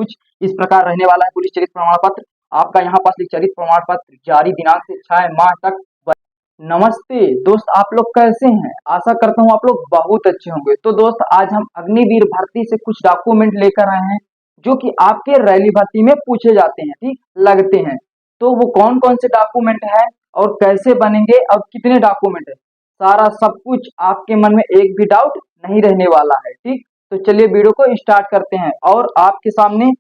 कुछ इस प्रकार रहने वाला है। पुलिस चरित्र प्रमाण पत्र आपका यहाँ पास चरित्र प्रमाण पत्र जारी दिनांक से 6 माह तक। नमस्ते दोस्त, आप लोग कैसे हैं? आशा करता हूँ आप लोग बहुत अच्छे होंगे। तो दोस्त, आज हम अग्निवीर भर्ती से कुछ डॉक्यूमेंट लेकर आए हैं जो कि आपके रैली भर्ती में पूछे जाते हैं, ठीक लगते हैं। तो वो कौन कौन से डॉक्यूमेंट है और कैसे बनेंगे और कितने डॉक्यूमेंट है, सारा सब कुछ आपके मन में एक भी डाउट नहीं रहने वाला है, ठीक। तो चलिए वीडियो को स्टार्ट करते हैं। और आपके सामने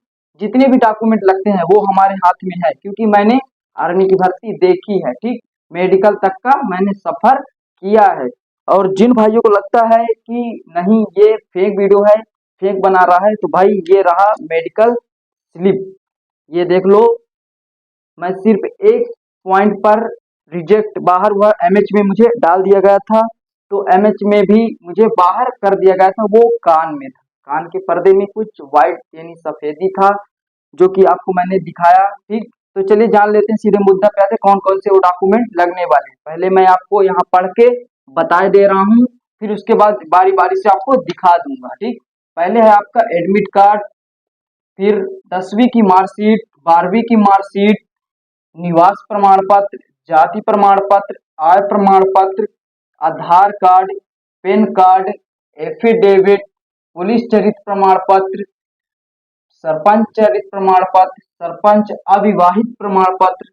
जितने भी डॉक्यूमेंट लगते हैं वो हमारे हाथ में है, क्योंकि मैंने आर्मी की भर्ती देखी है, ठीक। मेडिकल तक का मैंने सफर किया है। और जिन भाइयों को लगता है कि नहीं ये फेक वीडियो है, फेक बना रहा है, तो भाई ये रहा मेडिकल स्लिप, ये देख लो। मैं सिर्फ एक पॉइंट पर रिजेक्ट बाहर हुआ, एमएच में मुझे डाल दिया गया था, तो एमएच में भी मुझे बाहर कर दिया गया था। वो कान में था, कान के पर्दे में कुछ व्हाइट यानी सफेदी था, जो कि आपको मैंने दिखाया, ठीक। तो चलिए जान लेते हैं सीधे मुद्दा पे आते, कौन कौन से वो डॉक्यूमेंट लगने वाले हैं। पहले मैं आपको यहाँ पढ़ के बता दे रहा हूँ, फिर उसके बाद बारी बारी से आपको दिखा दूंगा, ठीक। पहले है आपका एडमिट कार्ड, फिर 10वीं की मार्कशीट, 12वीं की मार्कशीट, निवास प्रमाण पत्र, जाति प्रमाण पत्र, आय प्रमाण पत्र, Aadhaar card, PAN card, affidavit, police चरित्र प्रमाण पत्र, सरपंच चरित्र प्रमाण पत्र, सरपंच अविवाहित प्रमाण पत्र,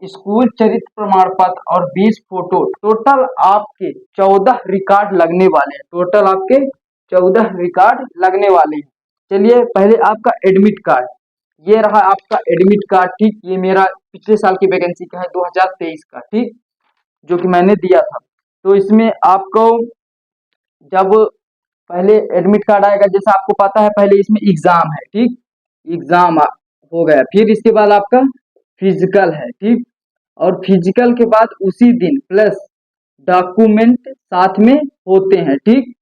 स्कूल चरित्र प्रमाण पत्र और 20 फोटो। टोटल आपके 14 रिकॉर्ड लगने वाले हैं, टोटल आपके 14 रिकॉर्ड लगने वाले हैं। चलिए पहले आपका एडमिट कार्ड, ये रहा आपका एडमिट कार्ड, ठीक। ये मेरा पिछले साल की वैकेंसी का है, 2023 का, ठीक, जो कि मैंने दिया था। तो इसमें आपको जब पहले एडमिट कार्ड आएगा, जैसा आपको पता है पहले इसमें एग्जाम है, ठीक, एग्जाम हो गया, फिर इसके बाद आपका फिजिकल है, ठीक। और फिजिकल के बाद उसी दिन प्लस डॉक्यूमेंट साथ में होते हैं, ठीक,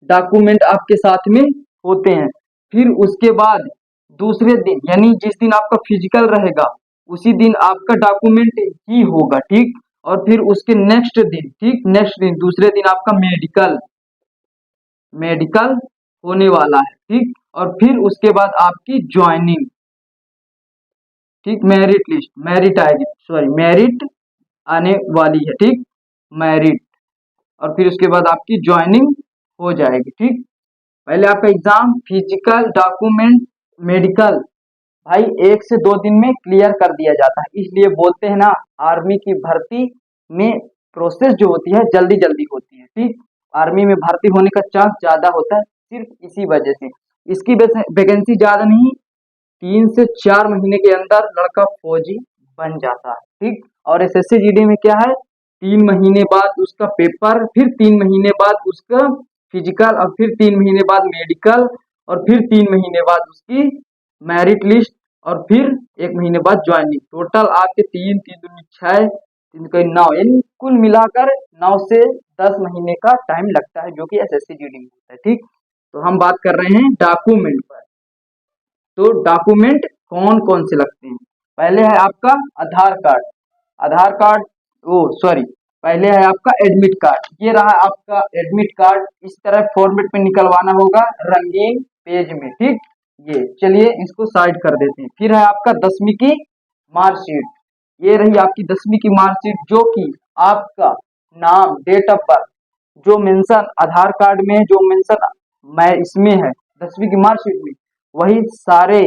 डॉक्यूमेंट आपके साथ में होते हैं। फिर उसके बाद दूसरे दिन यानी जिस दिन आपका फिजिकल रहेगा उसी दिन आपका डॉक्यूमेंट ही होगा, ठीक। और फिर उसके नेक्स्ट दिन, ठीक, नेक्स्ट दिन दूसरे दिन आपका मेडिकल मेडिकल होने वाला है, ठीक। और फिर उसके बाद आपकी ज्वाइनिंग, ठीक, मेरिट लिस्ट, मेरिट आएगी, सॉरी मेरिट आने वाली है, ठीक, मेरिट। और फिर उसके बाद आपकी ज्वाइनिंग हो जाएगी, ठीक। पहले आपका एग्जाम, फिजिकल, डॉक्यूमेंट, मेडिकल, भाई 1 से 2 दिन में क्लियर कर दिया जाता है। इसलिए बोलते हैं ना, आर्मी की भर्ती में प्रोसेस जो होती है जल्दी जल्दी होती है, ठीक। आर्मी में भर्ती होने का चांस ज्यादा होता है सिर्फ इसी वजह से। इसकी वैकेंसी ज्यादा नहीं, 3 से 4 महीने के अंदर लड़का फौजी बन जाता है, ठीक। और एसएससी जीडी में क्या है, 3 महीने बाद उसका पेपर, फिर 3 महीने बाद उसका फिजिकल, और फिर 3 महीने बाद मेडिकल, और फिर 3 महीने बाद उसकी मेरिट लिस्ट, और फिर 1 महीने बाद ज्वाइनिंग। टोटल आपके 3 3 दूनी 6, 3 9, यानी कुल मिलाकर 9 से 10 महीने का टाइम लगता है, जो कि एसएससी जीडी में होता है, ठीक। तो हम बात कर रहे हैं डॉक्यूमेंट पर। तो डॉक्यूमेंट कौन कौन से लगते हैं? पहले है आपका आधार कार्ड, आधार कार्ड, ओ सॉरी, पहले है आपका एडमिट कार्ड। ये रहा आपका एडमिट कार्ड, इस तरह फॉर्मेट में निकलवाना होगा रंगीन पेज में, ठीक। ये चलिए इसको साइड कर देते हैं। फिर है आपका 10वीं की मार्कशीट, ये रही आपकी 10वीं की मार्कशीट, जो कि आपका नाम, डेट ऑफ बर्थ, जो मेंशन आधार कार्ड में जो मेंशन मैं इसमें है 10वीं की मार्कशीट में, वही सारे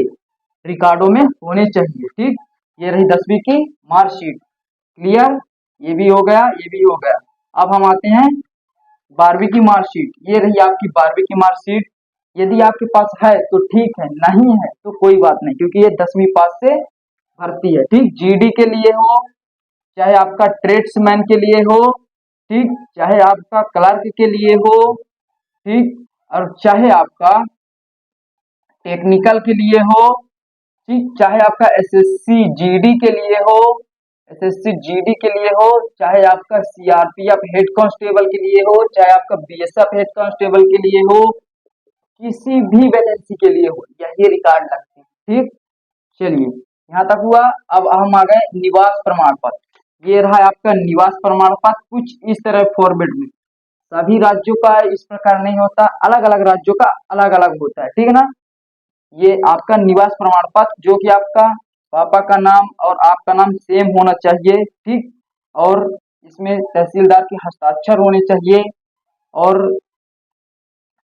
रिकॉर्डों में होने चाहिए, ठीक। ये रही 10वीं की मार्कशीट, क्लियर, ये भी हो गया, ये भी हो गया। अब हम आते हैं 12वीं की मार्कशीट, ये रही आपकी 12वीं की मार्कशीट। यदि आपके पास है तो ठीक है, नहीं है तो कोई बात नहीं, क्योंकि ये 10वीं पास से भर्ती है, ठीक। जीडी के लिए हो, चाहे आपका ट्रेड्समैन के लिए हो, ठीक, चाहे आपका क्लर्क के लिए हो, ठीक, और चाहे आपका टेक्निकल के लिए हो, ठीक, चाहे आपका एसएससी जीडी के लिए हो, एसएससी जीडी के लिए हो, चाहे आपका सीआरपीएफ हेड कांस्टेबल के लिए हो, चाहे आपका बीएसएफ हेड कांस्टेबल के लिए हो, किसी भी वैकेंसी के लिए हो, यही रिकॉर्ड लगते हैं, ठीक। चलिए यहाँ तक हुआ। अब हम आ गए निवास प्रमाण पत्र, ये रहा आपका निवास प्रमाण पत्र, कुछ इस तरह फॉर्मेट में। सभी राज्यों का इस प्रकार नहीं होता, अलग अलग राज्यों का अलग अलग होता है, ठीक है ना। ये आपका निवास प्रमाण पत्र, जो कि आपका पापा का नाम और आपका नाम सेम होना चाहिए, ठीक। और इसमें तहसीलदार के हस्ताक्षर होने चाहिए, और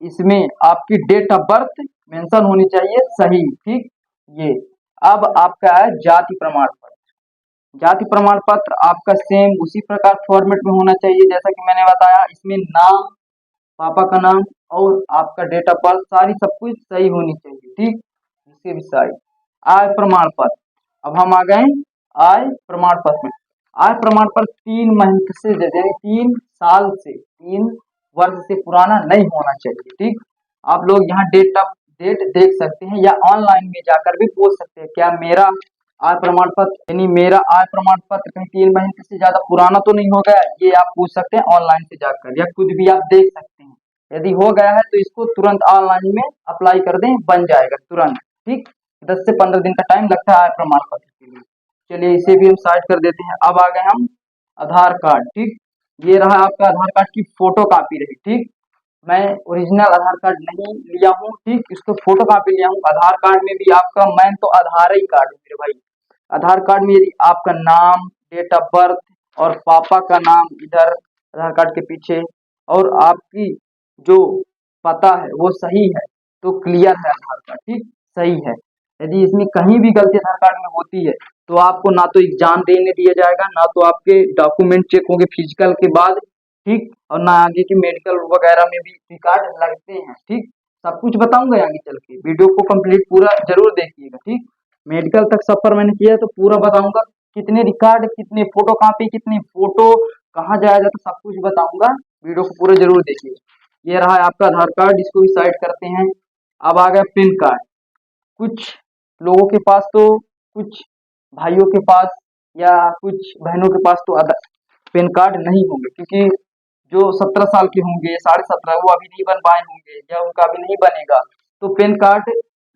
इसमें आपकी डेट ऑफ बर्थ मेंशन होनी चाहिए सही, ठीक। ये अब आपका है जाति प्रमाण पत्र। जाति प्रमाण पत्र आपका सेम उसी प्रकार फॉर्मेट में होना चाहिए जैसा कि मैंने बताया। इसमें नाम, पापा का नाम और आपका डेट ऑफ बर्थ सारी सब कुछ सही होनी चाहिए, ठीक। इसके भी साइड आय प्रमाण पत्र। अब हम आ गए आय प्रमाण पत्र में। आय प्रमाण पत्र 3 मंथ से यानी 3 साल से 3 वर्ष से पुराना नहीं होना चाहिए, ठीक। आप लोग यहाँ डेट देख सकते हैं, या ऑनलाइन में जाकर भी पूछ सकते हैं, क्या मेरा आय प्रमाण पत्र यानी मेरा आय प्रमाण पत्र कहीं 3 महीने से ज्यादा पुराना तो नहीं हो गया, ये आप पूछ सकते हैं ऑनलाइन से जाकर, या खुद भी आप देख सकते हैं। यदि हो गया है तो इसको तुरंत ऑनलाइन में अप्लाई कर दें, बन जाएगा तुरंत, ठीक। 10 से 15 दिन का टाइम लगता है आय प्रमाण पत्र के लिए। चलिए इसे भी हम साइड कर देते हैं। अब आ गए हम आधार कार्ड, ठीक। ये रहा आपका आधार कार्ड की फोटो कॉपी रही, ठीक। मैं ओरिजिनल आधार कार्ड नहीं लिया हूँ, ठीक। इसको फोटो कॉपी लिया हूँ। आधार कार्ड में भी आपका मैन तो आधार ही कार्ड है मेरे भाई। आधार कार्ड में यदि आपका नाम, डेट ऑफ बर्थ और पापा का नाम इधर आधार कार्ड के पीछे, और आपकी जो पता है वो सही है, तो क्लियर है आधार कार्ड, ठीक, सही है। यदि इसमें कहीं भी गलती आधार कार्ड में होती है तो आपको ना तो एग्जाम देने दिया जाएगा, ना तो आपके डॉक्यूमेंट चेक होंगे फिजिकल के बाद, ठीक। और ना आगे की मेडिकल वगैरह में भी रिकॉर्ड लगते हैं, ठीक। सब कुछ बताऊंगा आगे चल के, वीडियो को कंप्लीट पूरा जरूर देखिएगा, ठीक। मेडिकल तक सफर मैंने किया है तो पूरा बताऊंगा, कितने रिकॉर्ड, कितने फोटो कॉपी, कितनी फोटो, कहाँ जाया जाता, सब कुछ बताऊंगा। वीडियो को पूरा जरूर देखिए। ये रहा है आपका आधार कार्ड, इसको भी साइड करते हैं। अब आ गया पैन कार्ड। कुछ लोगों के पास तो, कुछ भाइयों के पास या कुछ बहनों के पास तो पैन कार्ड नहीं होंगे, क्योंकि जो 17 साल के होंगे, 17.5, वो अभी नहीं बन पाए होंगे या उनका अभी नहीं बनेगा, तो पैन कार्ड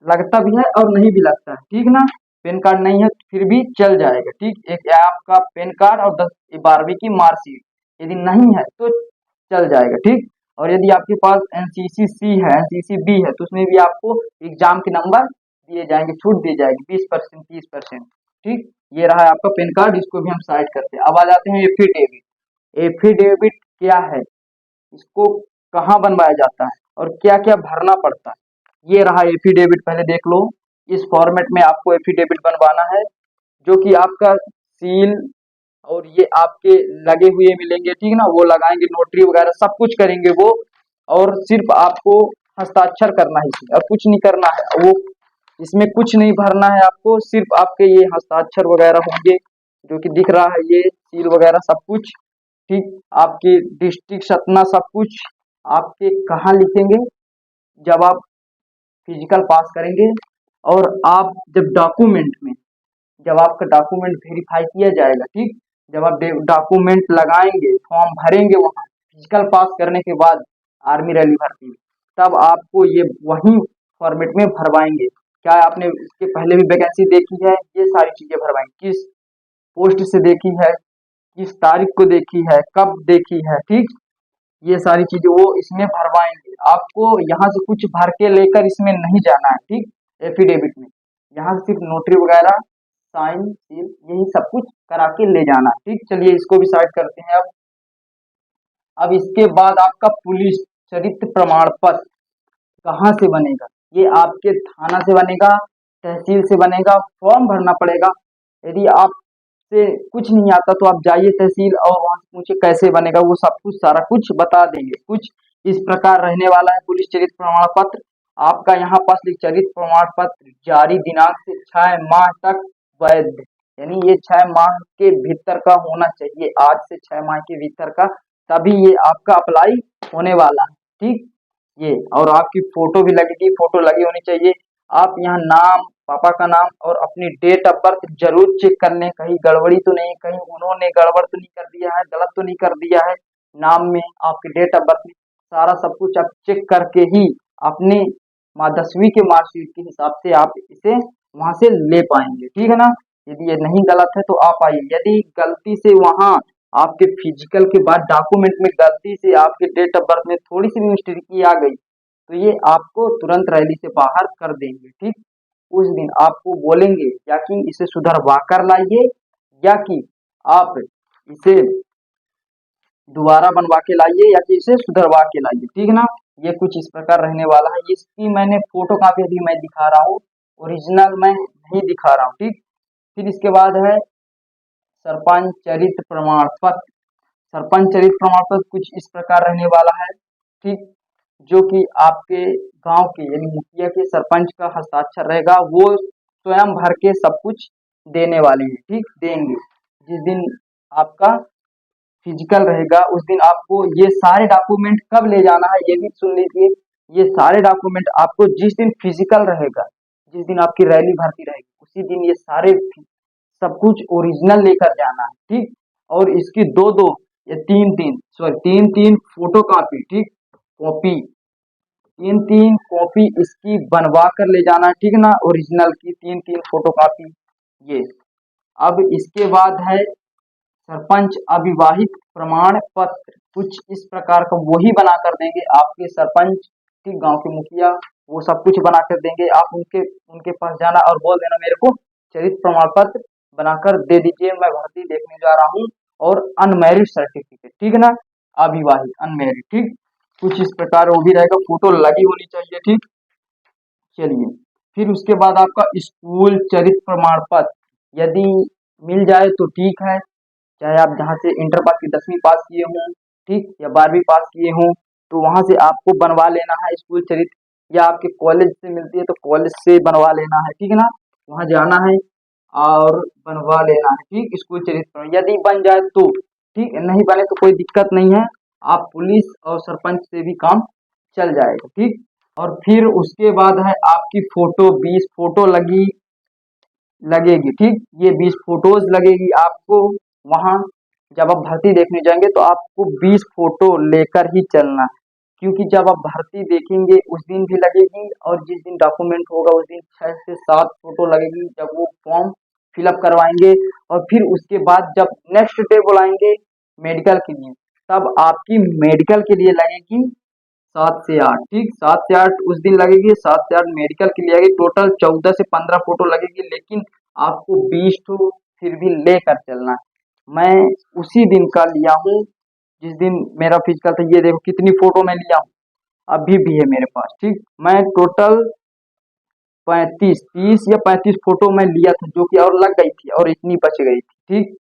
लगता भी है और नहीं भी लगता है, ठीक ना। पैन कार्ड नहीं है फिर भी चल जाएगा, ठीक। एक आपका पैन कार्ड और 10 12वीं की मार्कशीट यदि नहीं है तो चल जाएगा, ठीक। और यदि आपके पास एनसीसी सी है, एनसीसी बी है, तो उसमें भी आपको एग्जाम के नंबर दिए जाएंगे, छूट दी जाएगी 20% 30%, ठीक। ये रहा है आपका पैन कार्ड, इसको भी हम साइड करते हैं। अब आ जाते हैं एफिडेविट। एफिडेविट क्या है, इसको कहाँ बनवाया जाता है और क्या क्या भरना पड़ता है। ये रहा एफिडेविट, पहले देख लो। इस फॉर्मेट में आपको एफिडेविट बनवाना है, जो कि आपका सील और ये आपके लगे हुए मिलेंगे, ठीक ना, वो लगाएंगे, नोटरी वगैरह सब कुछ करेंगे वो, और सिर्फ आपको हस्ताक्षर करना है इसमें, और कुछ नहीं करना है। वो इसमें कुछ नहीं भरना है आपको, सिर्फ आपके ये हस्ताक्षर वगैरह होंगे, जो कि दिख रहा है, ये सील वगैरह सब कुछ, ठीक। आपकी डिस्ट्रिक्ट सतना सब कुछ आपके कहाँ लिखेंगे, जब आप फिजिकल पास करेंगे, और आप जब डॉक्यूमेंट में, जब आपका डॉक्यूमेंट वेरीफाई किया जाएगा, ठीक। जब आप डॉक्यूमेंट लगाएंगे, फॉर्म भरेंगे वहाँ फिजिकल पास करने के बाद आर्मी रैली भर्ती में, तब आपको ये वही फॉर्मेट में भरवाएंगे। क्या आपने इसके पहले भी वैकेंसी देखी है, ये सारी चीजें भरवाएंगे, किस पोस्ट से देखी है, किस तारीख को देखी है, कब देखी है, ठीक। ये सारी चीजें वो इसमें भरवाएंगे। आपको यहाँ से कुछ भर के लेकर इसमें नहीं जाना है, ठीक। एफिडेविट में यहाँ से सिर्फ नोटरी वगैरह, साइन, सील, यही सब कुछ करा के ले जाना, ठीक। चलिए इसको भी साइड करते हैं। अब इसके बाद आपका पुलिस चरित्र प्रमाण पत्र कहाँ से बनेगा, ये आपके थाना से बनेगा, तहसील से बनेगा, फॉर्म भरना पड़ेगा। यदि आपसे कुछ नहीं आता तो आप जाइए तहसील और वहां से पूछे कैसे बनेगा, वो सब कुछ सारा कुछ बता देंगे। कुछ इस प्रकार रहने वाला है पुलिस चरित्र प्रमाण पत्र। आपका यहाँ पास चरित्र प्रमाण पत्र जारी दिनांक से 6 माह तक वैध, यानी ये 6 माह के भीतर का होना चाहिए, आज से 6 माह के भीतर का, तभी ये आपका अप्लाई होने वाला है, ठीक। ये और आपकी फोटो भी लगेगी, फोटो लगी होनी चाहिए। आप यहाँ नाम, पापा का नाम और अपनी डेट ऑफ बर्थ जरूर चेक कर लें, कहीं गड़बड़ी तो नहीं, कहीं उन्होंने गड़बड़ तो नहीं कर दिया है, गलत तो नहीं कर दिया है नाम में, आपके डेट ऑफ बर्थ में, सारा सब कुछ आप चेक करके ही अपने 10वीं के मार्कशीट के हिसाब से आप इसे वहां से ले पाएंगे, ठीक है ना। यदि ये नहीं गलत है तो आप आइए। यदि गलती से वहां आपके फिजिकल के बाद डॉक्यूमेंट में गलती से आपके डेट ऑफ बर्थ में थोड़ी सी भी मिस्टेक आ गई, तो ये आपको तुरंत रैली से बाहर कर देंगे। ठीक, उस दिन आपको बोलेंगे या कि इसे सुधरवा कर लाइए या कि आप इसे दोबारा बनवा के लाइए या कि इसे सुधरवा के लाइए। ठीक ना, ये कुछ इस प्रकार रहने वाला है। इसकी मैंने फोटो कापी अभी मैं दिखा रहा हूँ, ओरिजिनल मैं नहीं दिखा रहा हूँ। ठीक, फिर इसके बाद है सरपंच चरित्र प्रमाण पत्र। सरपंच चरित्र प्रमाण पत्र कुछ इस प्रकार रहने वाला है। ठीक, जो कि आपके गांव के यानी मुखिया के सरपंच का हस्ताक्षर रहेगा, वो स्वयं भर के सब कुछ देने वाले हैं। ठीक, देंगे। जिस दिन आपका फिजिकल रहेगा उस दिन आपको ये सारे डॉक्यूमेंट कब ले जाना है ये भी सुन लीजिए। ये सारे डॉक्यूमेंट आपको जिस दिन फिजिकल रहेगा, जिस दिन आपकी रैली भर्ती रहेगी, उसी दिन ये सारे सब कुछ ओरिजिनल लेकर जाना है। ठीक, और इसकी दो दो या तीन तीन तीन तीन फोटो कॉपी, ठीक, कॉपी, तीन तीन कॉपी इसकी बनवा कर ले जाना है। ठीक ना, ओरिजिनल की तीन तीन फोटो कॉपी ये। अब इसके बाद है सरपंच अविवाहित प्रमाण पत्र। कुछ इस प्रकार का वही बना कर देंगे आपके सरपंच, ठीक, गांव के मुखिया, वो सब कुछ बना कर देंगे। आप उनके उनके पास जाना और बोल देना मेरे को चरित्र प्रमाण पत्र बनाकर दे दीजिए, मैं भर्ती देखने जा रहा हूँ, और अनमैरिड सर्टिफिकेट। ठीक है ना, अविवाहित अनमैरिड। ठीक, कुछ इस प्रकार वो भी रहेगा, फोटो लगी होनी चाहिए। ठीक, चलिए, फिर उसके बाद आपका स्कूल चरित्र प्रमाण पत्र यदि मिल जाए तो ठीक है, चाहे आप जहाँ से इंटर पास की 10वीं पास किए हों, ठीक, या 12वीं पास किए हों, तो वहाँ से आपको बनवा लेना है स्कूल चरित्र, या आपके कॉलेज से मिलती है तो कॉलेज से बनवा लेना है। ठीक है ना, वहाँ जाना है और बनवा लेना है। ठीक, स्कूल चरित्र यदि बन जाए तो ठीक, नहीं बने तो कोई दिक्कत नहीं है, आप पुलिस और सरपंच से भी काम चल जाएगा। ठीक, और फिर उसके बाद है आपकी फोटो, 20 फोटो लगेगी। ठीक, ये 20 फोटोज लगेगी आपको वहाँ। जब आप भर्ती देखने जाएंगे तो आपको 20 फोटो लेकर ही चलना है, क्योंकि जब आप भर्ती देखेंगे उस दिन भी लगेगी, और जिस दिन डॉक्यूमेंट होगा उस दिन 6 से 7 फोटो लगेगी, जब वो फॉर्म फिलअप करवाएंगे। और फिर उसके बाद जब नेक्स्ट डे बुलाएंगे मेडिकल के लिए, तब आपकी मेडिकल के लिए लगेगी 7 से 8। ठीक, 7 से 8 उस दिन लगेगी, 7 से 8 मेडिकल के लिए लगेगी। टोटल 14 से 15 फोटो लगेगी, लेकिन आपको 20 तो फिर भी लेकर चलना है। मैं उसी दिन का लिया हूँ जिस दिन मेरा फिजिकल था। ये देखो कितनी फोटो मैं लिया हूँ, अभी भी है मेरे पास। ठीक, मैं टोटल 30 या 35 फोटो मैं लिया था, जो कि और लग गई थी और इतनी बच गई थी। ठीक,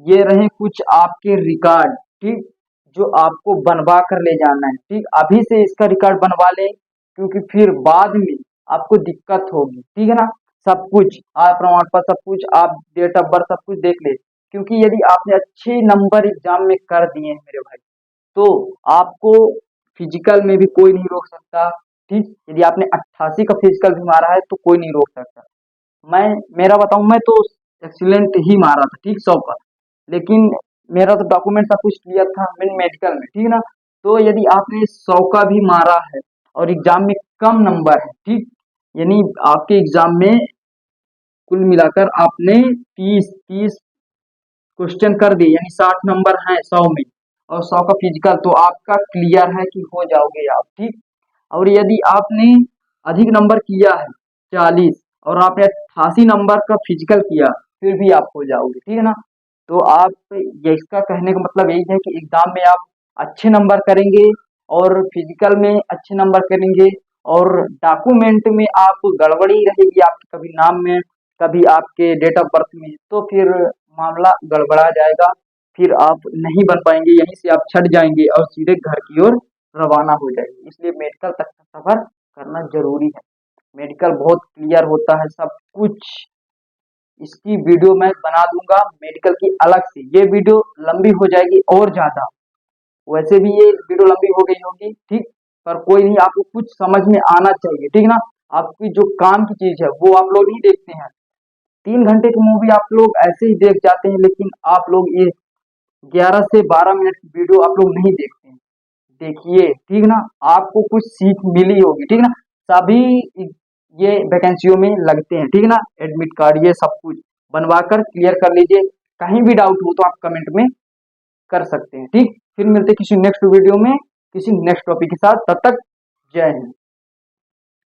ये रहे कुछ आपके रिकॉर्ड, ठीक, जो आपको बनवा कर ले जाना है। ठीक, अभी से इसका रिकॉर्ड बनवा लें, क्योंकि फिर बाद में आपको दिक्कत होगी। ठीक है ना, सब कुछ आय प्रमाण पत्र, सब कुछ आप डेट ऑफ बर्थ सब कुछ देख ले, क्योंकि यदि आपने अच्छे नंबर एग्जाम में कर दिए हैं मेरे भाई, तो आपको फिजिकल में भी कोई नहीं रोक सकता। ठीक, यदि आपने 88 का फिजिकल भी मारा है तो कोई नहीं रोक सकता। मैं मेरा बताऊं, मैं तो एक्सीलेंट ही मारा था। ठीक, 100 का, लेकिन मेरा तो डॉक्यूमेंट सब कुछ क्लियर था मैंने मेडिकल में। ठीक ना, तो यदि आपने 100 का भी मारा है और एग्जाम में कम नंबर है, ठीक, यानी आपके एग्जाम में कुल मिलाकर आपने 30 क्वेश्चन कर दिए, यानी 60 नंबर हैं 100 में, और 100 का फिजिकल, तो आपका क्लियर है कि हो जाओगे आप। ठीक, और यदि आपने अधिक नंबर किया है 40 और आपने 88 नंबर का फिजिकल किया, फिर भी आप हो जाओगे। ठीक है ना, तो आप ये इसका कहने का मतलब यही है कि एग्जाम में आप अच्छे नंबर करेंगे और फिजिकल में अच्छे नंबर करेंगे, और डॉक्यूमेंट में आप गड़बड़ी रहेगी आपके, कभी नाम में कभी आपके डेट ऑफ बर्थ में, तो फिर मामला गड़बड़ा जाएगा, फिर आप नहीं बन पाएंगे, यहीं से आप छट जाएंगे और सीधे घर की ओर रवाना हो जाएंगे। इसलिए मेडिकल तक का सफर करना जरूरी है। मेडिकल बहुत क्लियर होता है सब कुछ। इसकी वीडियो मैं बना दूंगा मेडिकल की अलग से, ये वीडियो लंबी हो जाएगी और ज्यादा, वैसे भी ये वीडियो लंबी हो गई होगी। ठीक, पर कोई नहीं, आपको कुछ समझ में आना चाहिए। ठीक ना, आपकी जो काम की चीज है वो आप लोग नहीं देखते हैं। 3 घंटे की मूवी आप लोग ऐसे ही देख जाते हैं, लेकिन आप लोग ये 11 से 12 मिनट की वीडियो आप लोग नहीं देखते हैं। देखिए, ठीक ना, आपको कुछ सीख मिली होगी। ठीक ना, सभी ये वैकेंसियों में लगते हैं। ठीक ना, एडमिट कार्ड ये सब कुछ बनवा कर क्लियर कर लीजिए। कहीं भी डाउट हो तो आप कमेंट में कर सकते हैं। ठीक, फिर मिलते हैं किसी नेक्स्ट वीडियो में किसी नेक्स्ट टॉपिक के साथ। तब तक जय हिंद।